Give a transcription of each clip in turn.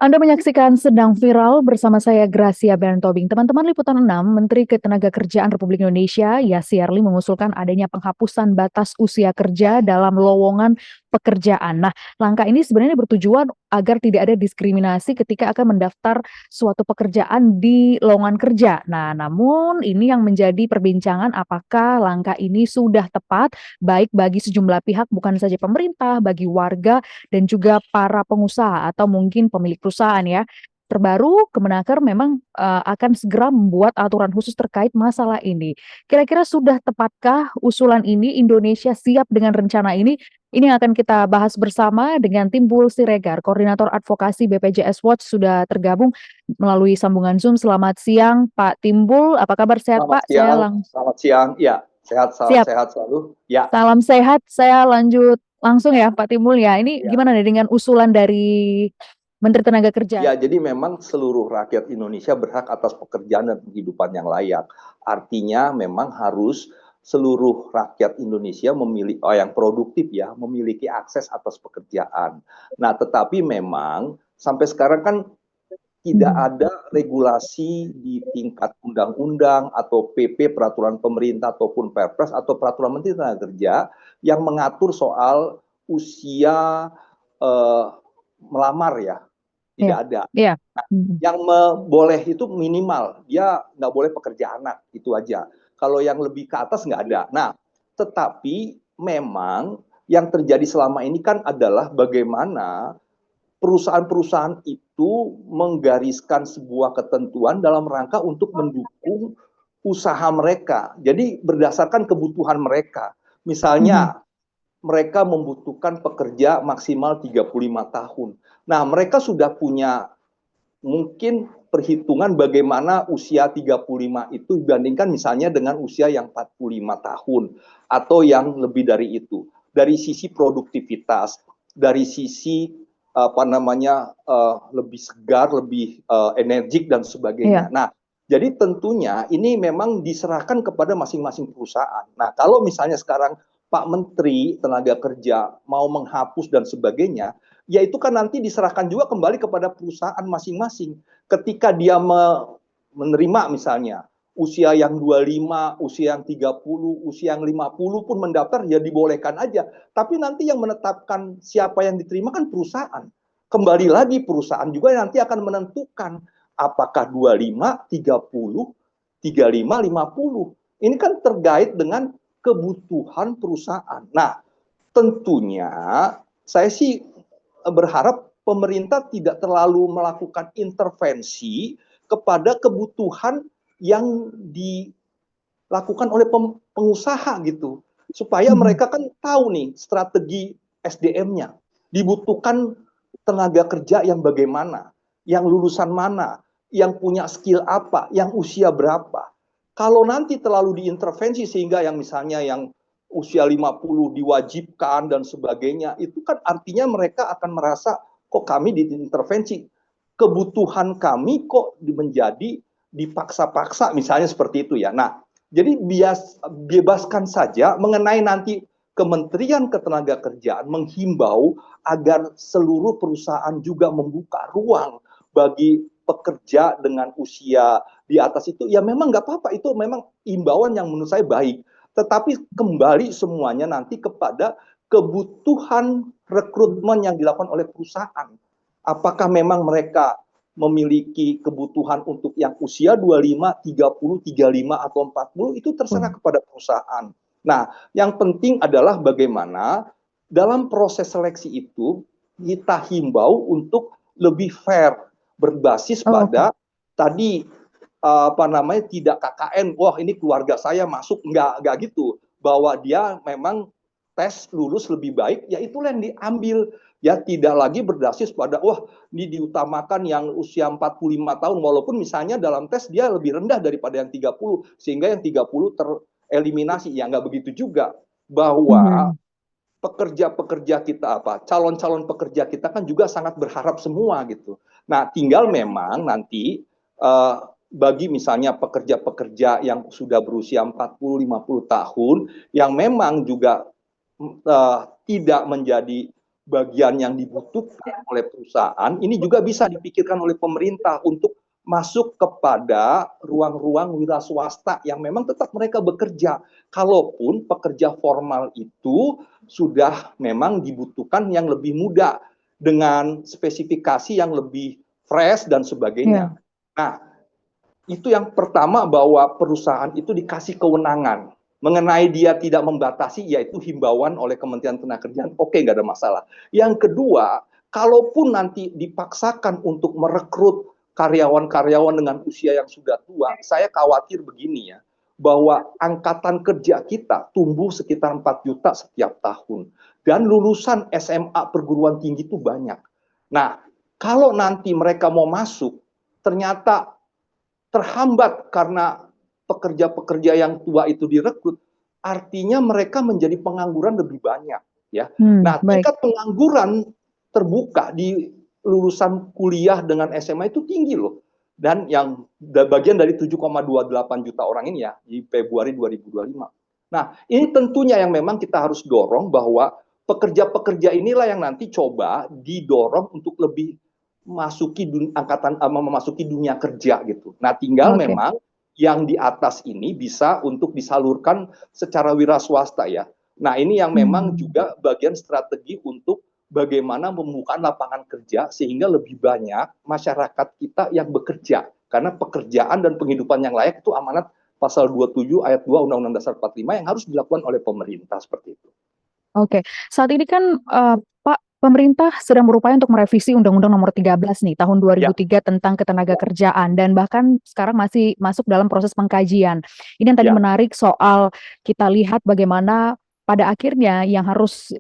Anda menyaksikan Sedang Viral bersama saya Gracia Berntobing. Teman-teman Liputan 6, Menteri Ketenagakerjaan Republik Indonesia Yassi Yarli mengusulkan adanya penghapusan batas usia kerja dalam lowongan pekerjaan. Nah, langkah ini sebenarnya bertujuan agar tidak ada diskriminasi ketika akan mendaftar suatu pekerjaan di lowongan kerja. Nah, namun ini yang menjadi perbincangan apakah langkah ini sudah tepat baik bagi sejumlah pihak bukan saja pemerintah, bagi warga dan juga para pengusaha atau mungkin pemilik perusahaan ya. Terbaru, Kemenaker memang akan segera membuat aturan khusus terkait masalah ini. Kira-kira sudah tepatkah usulan ini? Indonesia siap dengan rencana ini? Ini yang akan kita bahas bersama dengan Timbul Siregar, Koordinator Advokasi BPJS Watch sudah tergabung melalui sambungan Zoom. Selamat siang, Pak Timbul. Apa kabar, sehat, Selamat Pak? Saya siang, selamat siang. Ya, sehat, salam siap. sehat selalu. Ya, Salam sehat. Saya lanjut langsung ya, Pak Timbul ya. Ini ya. gimana nih dengan usulan dari Menteri Tenaga Kerja? Ya, jadi memang seluruh rakyat Indonesia berhak atas pekerjaan dan kehidupan yang layak. Artinya memang harus seluruh rakyat Indonesia memiliki yang produktif ya, memiliki akses atas pekerjaan. Nah, tetapi memang sampai sekarang kan tidak Hmm. ada regulasi di tingkat undang-undang atau PP peraturan pemerintah ataupun Perpres atau peraturan Menteri Tenaga Kerja yang mengatur soal usia eh, melamar ya, Iya, tidak ada. iya. Hmm. Yang boleh itu minimal dia nggak boleh pekerja anak itu aja. Kalau yang lebih ke atas nggak ada. Nah, tetapi memang yang terjadi selama ini kan adalah bagaimana perusahaan-perusahaan itu menggariskan sebuah ketentuan dalam rangka untuk mendukung usaha mereka. Jadi berdasarkan kebutuhan mereka. Hmm. Misalnya mereka membutuhkan pekerja maksimal 35 tahun. Nah, mereka sudah punya mungkin perhitungan bagaimana usia 35 itu dibandingkan misalnya dengan usia yang 45 tahun atau yang lebih dari itu. Dari sisi produktivitas, dari sisi apa namanya lebih segar, lebih energik dan sebagainya. Iya. Nah, jadi tentunya ini memang diserahkan kepada masing-masing perusahaan. Nah, kalau misalnya sekarang Pak Menteri Tenaga Kerja mau menghapus dan sebagainya, ya itu kan nanti diserahkan juga kembali kepada perusahaan masing-masing. Ketika dia menerima misalnya usia yang 25, usia yang 30, usia yang 50 pun mendaftar, ya dibolehkan aja. Tapi nanti yang menetapkan siapa yang diterima kan perusahaan. Kembali lagi perusahaan juga nanti akan menentukan apakah 25, 30, 35, 50. Ini kan terkait dengan kebutuhan perusahaan. Nah, tentunya saya sih berharap pemerintah tidak terlalu melakukan intervensi kepada kebutuhan yang dilakukan oleh pengusaha gitu. Supaya Hmm. mereka kan tahu nih strategi SDM-nya. Dibutuhkan tenaga kerja yang bagaimana, yang lulusan mana, yang punya skill apa, yang usia berapa. Kalau nanti terlalu diintervensi sehingga yang misalnya yang usia 50 diwajibkan dan sebagainya, itu kan artinya mereka akan merasa kok kami diintervensi. Kebutuhan kami kok menjadi dipaksa-paksa misalnya seperti itu ya. Nah, jadi bebaskan saja mengenai nanti Kementerian Ketenagakerjaan menghimbau agar seluruh perusahaan juga membuka ruang bagi pekerja dengan usia di atas itu, ya memang nggak apa-apa, itu memang imbauan yang menurut saya baik. Tetapi kembali semuanya nanti kepada kebutuhan rekrutmen yang dilakukan oleh perusahaan. Apakah memang mereka memiliki kebutuhan untuk yang usia 25, 30, 35 atau 40 itu terserah kepada perusahaan. Nah, yang penting adalah bagaimana dalam proses seleksi itu kita himbau untuk lebih fair, berbasis Oh, oke. pada tadi apa namanya tidak KKN, wah ini keluarga saya masuk, enggak gitu, bahwa dia memang tes lulus lebih baik, ya itulah yang diambil, ya tidak lagi berbasis pada wah ini diutamakan yang usia 45 tahun walaupun misalnya dalam tes dia lebih rendah daripada yang 30 sehingga yang 30 tereliminasi, ya nggak begitu juga, bahwa Hmm. pekerja-pekerja kita apa calon-calon pekerja kita kan juga sangat berharap semua gitu. Nah, tinggal memang nanti bagi misalnya pekerja-pekerja yang sudah berusia 40-50 tahun yang memang juga tidak menjadi bagian yang dibutuhkan oleh perusahaan, ini juga bisa dipikirkan oleh pemerintah untuk masuk kepada ruang-ruang wira swasta yang memang tetap mereka bekerja. Kalaupun pekerja formal itu sudah memang dibutuhkan yang lebih muda dengan spesifikasi yang lebih fresh dan sebagainya. Iya. Nah, itu yang pertama, bahwa perusahaan itu dikasih kewenangan mengenai dia tidak membatasi, yaitu himbauan oleh Kementerian Ketenagakerjaan, oke, nggak ada masalah. Yang kedua, kalaupun nanti dipaksakan untuk merekrut karyawan-karyawan dengan usia yang sudah tua, saya khawatir begini ya, bahwa angkatan kerja kita tumbuh sekitar 4 juta setiap tahun. Dan lulusan SMA perguruan tinggi itu banyak. Nah, kalau nanti mereka mau masuk, ternyata terhambat karena pekerja-pekerja yang tua itu direkrut, artinya mereka menjadi pengangguran lebih banyak, ya. Nah, Baik. tingkat pengangguran terbuka di lulusan kuliah dengan SMA itu tinggi loh. Dan yang bagian dari 7,28 juta orang ini ya di Februari 2025. Nah, ini tentunya yang memang kita harus dorong, bahwa pekerja-pekerja inilah yang nanti coba didorong untuk lebih memasuki dunia kerja gitu. Nah, tinggal Oke. memang yang di atas ini bisa untuk disalurkan secara wira swasta ya. Nah, ini yang memang Hmm. juga bagian strategi untuk bagaimana membuka lapangan kerja sehingga lebih banyak masyarakat kita yang bekerja. Karena pekerjaan dan penghidupan yang layak itu amanat pasal 27 ayat 2 Undang-Undang Dasar 45 yang harus dilakukan oleh pemerintah seperti itu. Oke, saat ini kan, Pak, pemerintah sedang berupaya untuk merevisi Undang-Undang Nomor 13 nih, tahun Ya, 2003 tentang ketenagakerjaan dan bahkan sekarang masih masuk dalam proses pengkajian. Ini yang tadi ya. menarik soal kita lihat bagaimana pada akhirnya yang harus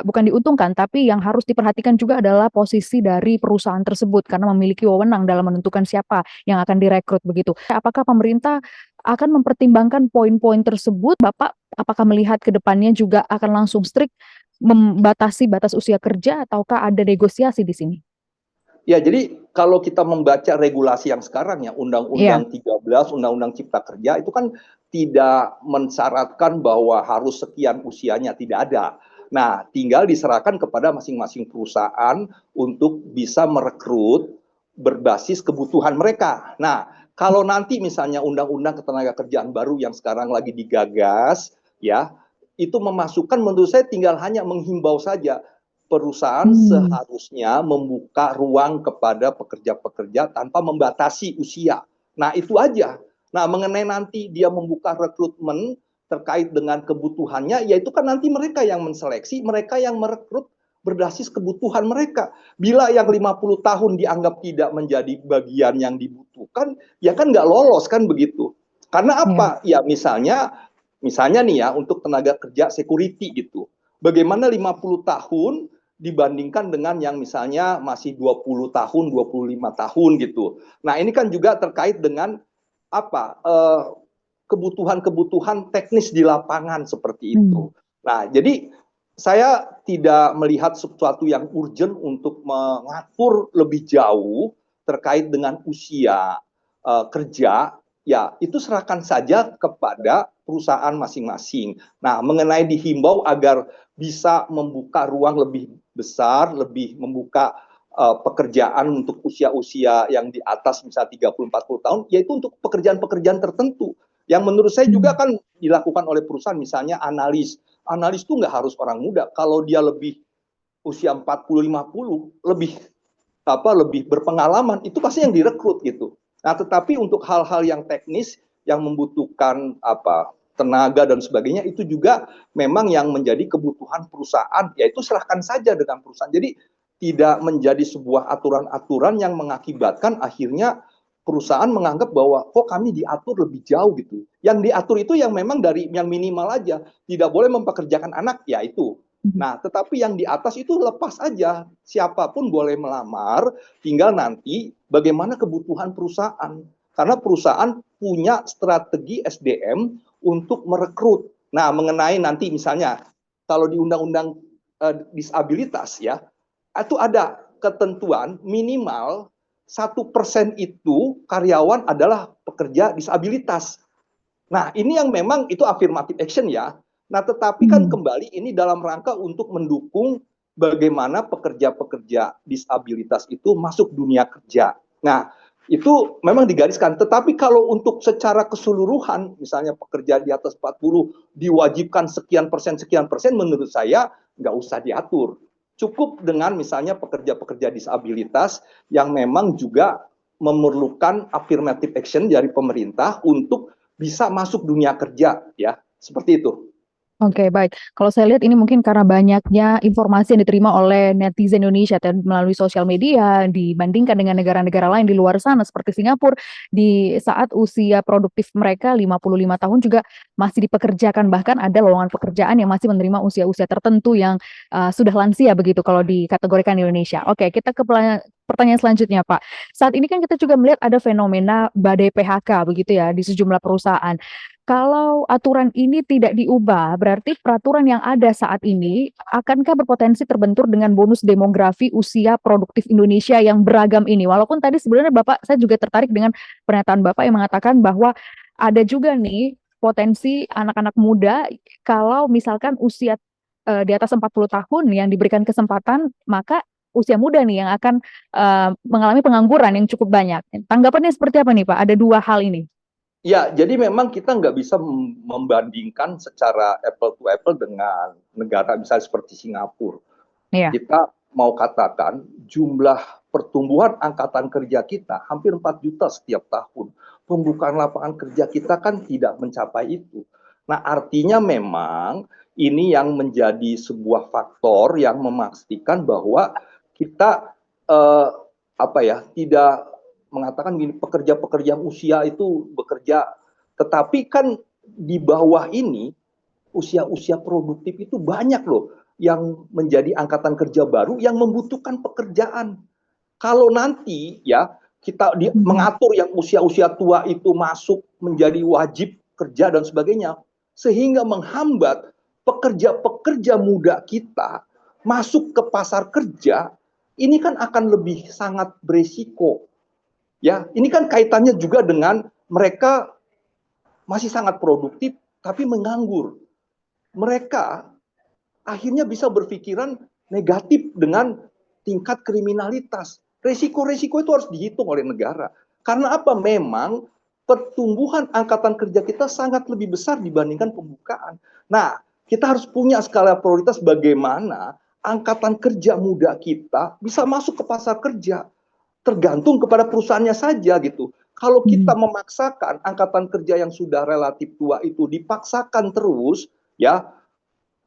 bukan diuntungkan, tapi yang harus diperhatikan juga adalah posisi dari perusahaan tersebut karena memiliki wewenang dalam menentukan siapa yang akan direkrut begitu. Apakah pemerintah akan mempertimbangkan poin-poin tersebut? Bapak apakah melihat ke depannya juga akan langsung strict membatasi batas usia kerja ataukah ada negosiasi di sini? Ya, jadi kalau kita membaca regulasi yang sekarang ya, Iya. Undang-Undang 13, Undang-Undang Cipta Kerja itu kan tidak mensyaratkan bahwa harus sekian usianya, tidak ada. Nah, tinggal diserahkan kepada masing-masing perusahaan untuk bisa merekrut berbasis kebutuhan mereka. Nah, kalau nanti misalnya Undang-Undang Ketenagakerjaan baru yang sekarang lagi digagas, ya, itu memasukkan, menurut saya tinggal hanya menghimbau saja, perusahaan Mmm. seharusnya membuka ruang kepada pekerja-pekerja tanpa membatasi usia. Nah, itu aja. Nah, mengenai nanti dia membuka rekrutmen terkait dengan kebutuhannya, yaitu kan nanti mereka yang menseleksi, mereka yang merekrut berbasis kebutuhan mereka. Bila yang 50 tahun dianggap tidak menjadi bagian yang dibutuhkan, ya kan nggak lolos kan begitu. Karena Iya. apa? Ya misalnya nih ya, untuk tenaga kerja security gitu. Bagaimana 50 tahun dibandingkan dengan yang misalnya masih 20 tahun, 25 tahun gitu. Nah, ini kan juga terkait dengan apa, kebutuhan-kebutuhan teknis di lapangan seperti Mmm. itu. Nah, jadi saya tidak melihat sesuatu yang urgent untuk mengatur lebih jauh terkait dengan usia kerja, ya itu serahkan saja kepada perusahaan masing-masing. Nah, mengenai dihimbau agar bisa membuka ruang lebih besar, lebih membuka pekerjaan untuk usia-usia yang di atas misalnya 30-40 tahun, yaitu untuk pekerjaan-pekerjaan tertentu. Yang menurut saya juga Mmm. kan dilakukan oleh perusahaan, misalnya analis. Analis itu nggak harus orang muda. Kalau dia lebih usia 40-50, lebih berpengalaman, itu pasti yang direkrut gitu. Nah, tetapi untuk hal-hal yang teknis yang membutuhkan tenaga dan sebagainya, itu juga memang yang menjadi kebutuhan perusahaan, yaitu serahkan saja dengan perusahaan. Jadi tidak menjadi sebuah aturan-aturan yang mengakibatkan akhirnya perusahaan menganggap bahwa kok kami diatur lebih jauh gitu. Yang diatur itu yang memang dari yang minimal aja, tidak boleh mempekerjakan anak, ya itu. Mhm. Nah, tetapi yang di atas itu lepas aja, siapapun boleh melamar, tinggal nanti bagaimana kebutuhan perusahaan. Karena perusahaan punya strategi SDM untuk merekrut. Nah, mengenai nanti misalnya kalau di undang-undang disabilitas ya, itu ada ketentuan minimal 1% itu karyawan adalah pekerja disabilitas. Nah, ini yang memang itu affirmative action ya. Nah, tetapi kan Mmm. kembali ini dalam rangka untuk mendukung bagaimana pekerja-pekerja disabilitas itu masuk dunia kerja. Nah, itu memang digariskan. Tetapi kalau untuk secara keseluruhan, misalnya pekerja di atas 40 diwajibkan sekian persen, menurut saya nggak usah diatur. Cukup dengan misalnya pekerja-pekerja disabilitas yang memang juga memerlukan affirmative action dari pemerintah untuk bisa masuk dunia kerja, ya, seperti itu. Oke, baik. Kalau saya lihat ini mungkin karena banyaknya informasi yang diterima oleh netizen Indonesia dan melalui sosial media dibandingkan dengan negara-negara lain di luar sana seperti Singapura di saat usia produktif mereka 55 tahun juga masih dipekerjakan, bahkan ada lowongan pekerjaan yang masih menerima usia-usia tertentu yang sudah lansia begitu kalau dikategorikan di Indonesia. Oke, kita ke pertanyaan selanjutnya, Pak. Saat ini kan kita juga melihat ada fenomena badai PHK begitu ya di sejumlah perusahaan. Kalau aturan ini tidak diubah, berarti peraturan yang ada saat ini akankah berpotensi terbentur dengan bonus demografi usia produktif Indonesia yang beragam ini? Walaupun tadi sebenarnya Bapak, saya juga tertarik dengan pernyataan Bapak yang mengatakan bahwa ada juga nih potensi anak-anak muda kalau misalkan usia di atas 40 tahun yang diberikan kesempatan, maka usia muda nih yang akan mengalami pengangguran yang cukup banyak. Tanggapannya seperti apa nih Pak? Ada dua hal ini. Ya, jadi memang kita nggak bisa membandingkan secara apple to apple dengan negara misalnya seperti Singapura. Iya. Kita mau katakan jumlah pertumbuhan angkatan kerja kita hampir 4 juta setiap tahun. Pembukaan lapangan kerja kita kan tidak mencapai itu. Nah, artinya memang ini yang menjadi sebuah faktor yang memastikan bahwa kita tidak mengatakan gini, pekerja-pekerja usia itu bekerja, tetapi kan di bawah ini usia-usia produktif itu banyak loh yang menjadi angkatan kerja baru yang membutuhkan pekerjaan. Kalau nanti ya kita mengatur yang usia-usia tua itu masuk menjadi wajib kerja dan sebagainya, sehingga menghambat pekerja-pekerja muda kita masuk ke pasar kerja, ini kan akan lebih sangat beresiko. Ya, ini kan kaitannya juga dengan mereka masih sangat produktif tapi menganggur. Mereka akhirnya bisa berpikiran negatif dengan tingkat kriminalitas. Resiko-resiko itu harus dihitung oleh negara. Karena apa? Memang pertumbuhan angkatan kerja kita sangat lebih besar dibandingkan pembukaan. Nah, kita harus punya skala prioritas bagaimana angkatan kerja muda kita bisa masuk ke pasar kerja. Tergantung kepada perusahaannya saja gitu. Kalau kita memaksakan angkatan kerja yang sudah relatif tua itu dipaksakan terus, ya,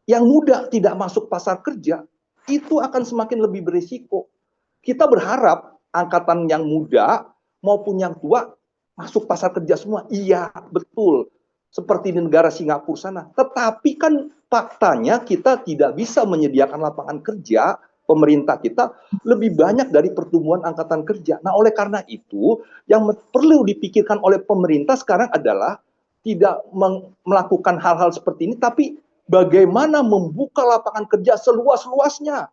yang muda tidak masuk pasar kerja, itu akan semakin lebih berisiko. Kita berharap angkatan yang muda maupun yang tua masuk pasar kerja semua. Iya, betul. Seperti di negara Singapura sana. Tetapi kan faktanya kita tidak bisa menyediakan lapangan kerja, pemerintah kita lebih banyak dari pertumbuhan angkatan kerja. Nah, oleh karena itu, yang perlu dipikirkan oleh pemerintah sekarang adalah tidak melakukan hal-hal seperti ini, tapi bagaimana membuka lapangan kerja seluas-luasnya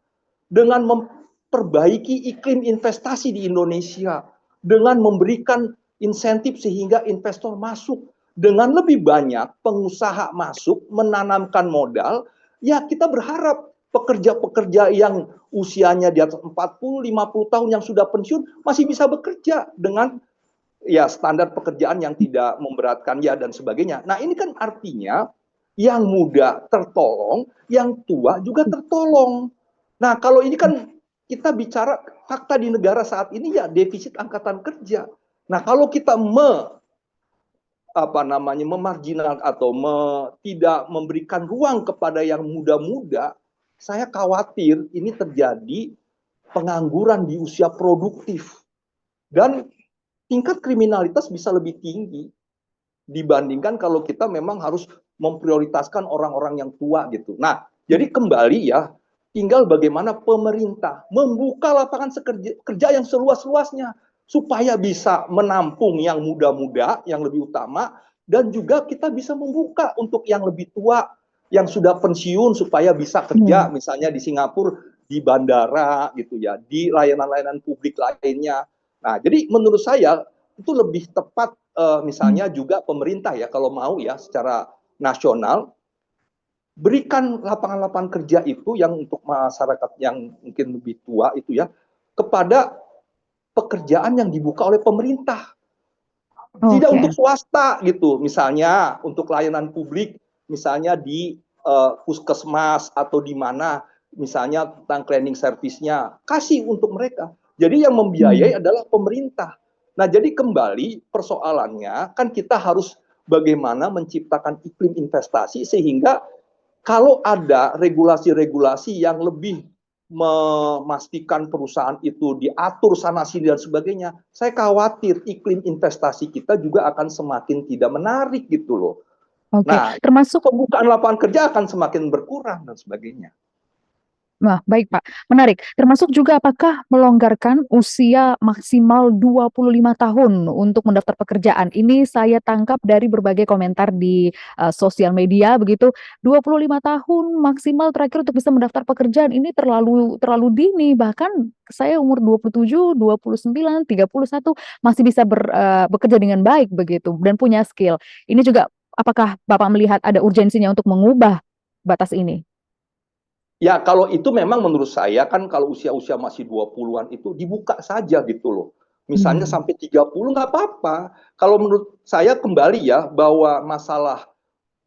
dengan memperbaiki iklim investasi di Indonesia, dengan memberikan insentif sehingga investor masuk, dengan lebih banyak pengusaha masuk menanamkan modal, ya kita berharap pekerja-pekerja yang usianya di atas 40-50 tahun yang sudah pensiun masih bisa bekerja dengan ya standar pekerjaan yang tidak memberatkan ya dan sebagainya. Nah, ini kan artinya yang muda tertolong, yang tua juga tertolong. Nah, kalau ini kan kita bicara fakta di negara saat ini ya defisit angkatan kerja. Nah, kalau kita memarginal atau tidak memberikan ruang kepada yang muda-muda, saya khawatir ini terjadi pengangguran di usia produktif dan tingkat kriminalitas bisa lebih tinggi dibandingkan kalau kita memang harus memprioritaskan orang-orang yang tua gitu. Nah, jadi kembali ya, tinggal bagaimana pemerintah membuka lapangan kerja yang seluas-luasnya supaya bisa menampung yang muda-muda yang lebih utama dan juga kita bisa membuka untuk yang lebih tua yang sudah pensiun supaya bisa kerja misalnya di Singapura di bandara gitu ya, di layanan-layanan publik lainnya. Nah, jadi menurut saya itu lebih tepat misalnya juga pemerintah ya kalau mau ya secara nasional berikan lapangan-lapangan kerja itu yang untuk masyarakat yang mungkin lebih tua itu ya, kepada pekerjaan yang dibuka oleh pemerintah. Tidak Oke. untuk swasta gitu, misalnya untuk layanan publik, misalnya di puskesmas atau di mana, misalnya tentang cleaning service-nya, kasih untuk mereka. Jadi yang Hmm. membiayai adalah pemerintah. Nah, jadi kembali persoalannya kan kita harus bagaimana menciptakan iklim investasi sehingga kalau ada regulasi-regulasi yang lebih memastikan perusahaan itu diatur sana sini dan sebagainya, saya khawatir iklim investasi kita juga akan semakin tidak menarik gitu loh. Oke, Nah, termasuk. pembukaan lapangan kerja akan semakin berkurang dan sebagainya. Wah, baik Pak, menarik. Termasuk juga apakah melonggarkan usia maksimal 25 tahun untuk mendaftar pekerjaan. Ini saya tangkap dari berbagai komentar di sosial media begitu. 25 tahun maksimal terakhir untuk bisa mendaftar pekerjaan ini terlalu terlalu dini. Bahkan saya umur 27, 29, 31 masih bisa bekerja dengan baik begitu dan punya skill. Ini juga apakah Bapak melihat ada urgensinya untuk mengubah batas ini? Ya, kalau itu memang menurut saya kan kalau usia-usia masih 20-an itu dibuka saja gitu loh. Misalnya Hmm. sampai 30 nggak apa-apa. Kalau menurut saya kembali ya bahwa masalah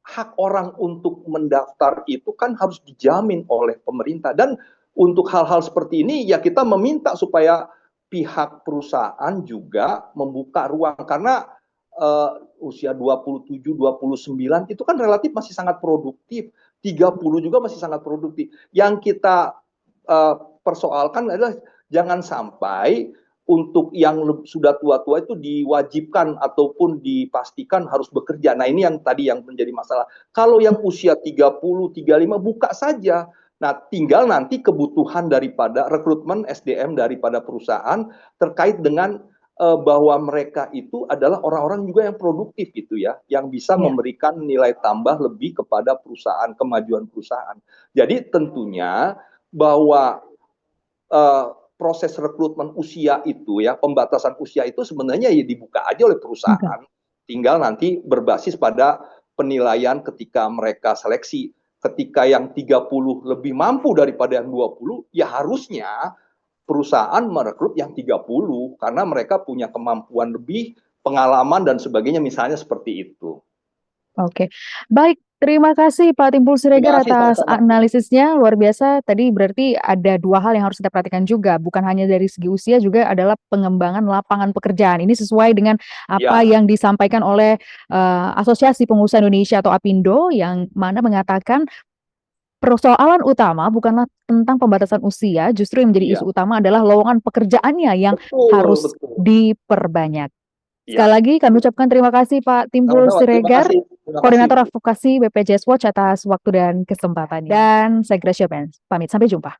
hak orang untuk mendaftar itu kan harus dijamin oleh pemerintah. Dan untuk hal-hal seperti ini ya kita meminta supaya pihak perusahaan juga membuka ruang. Karena usia 27, 29 itu kan relatif masih sangat produktif. 30 juga masih sangat produktif. Yang kita persoalkan adalah jangan sampai untuk yang sudah tua-tua itu diwajibkan ataupun dipastikan harus bekerja. Nah, ini yang tadi yang menjadi masalah. Kalau yang usia 30, 35 buka saja. Nah, tinggal nanti kebutuhan daripada rekrutmen SDM daripada perusahaan terkait dengan bahwa mereka itu adalah orang-orang juga yang produktif gitu ya, yang bisa Ya. memberikan nilai tambah lebih kepada perusahaan, kemajuan perusahaan. Jadi tentunya bahwa proses rekrutmen usia itu ya, pembatasan usia itu sebenarnya ya dibuka aja oleh Oke. perusahaan. Tinggal nanti berbasis pada penilaian ketika mereka seleksi. Ketika yang 30 lebih mampu daripada yang 20, ya harusnya perusahaan merekrut yang 30 karena mereka punya kemampuan lebih, pengalaman dan sebagainya misalnya seperti itu. Oke, baik. Terima kasih Pak Timbul Terima Siregar kasih atas sama-sama. analisisnya, luar biasa. Tadi berarti ada 2 hal yang harus kita perhatikan juga, bukan hanya dari segi usia, juga adalah pengembangan lapangan pekerjaan. Ini sesuai dengan apa Ya, yang disampaikan oleh, Asosiasi Pengusaha Indonesia atau APindo, yang mana mengatakan persoalan utama bukanlah tentang pembatasan usia, justru yang menjadi iya. isu utama adalah lowongan pekerjaannya yang Betul, harus betul. diperbanyak. Sekali Iya. lagi kami ucapkan terima kasih Pak Timbul Sama-sama, terima Siregar, kasih. Terima kasih. Koordinator Advokasi BPJS Watch atas waktu dan kesempatannya. Dan saya Gracia Pamit, sampai jumpa.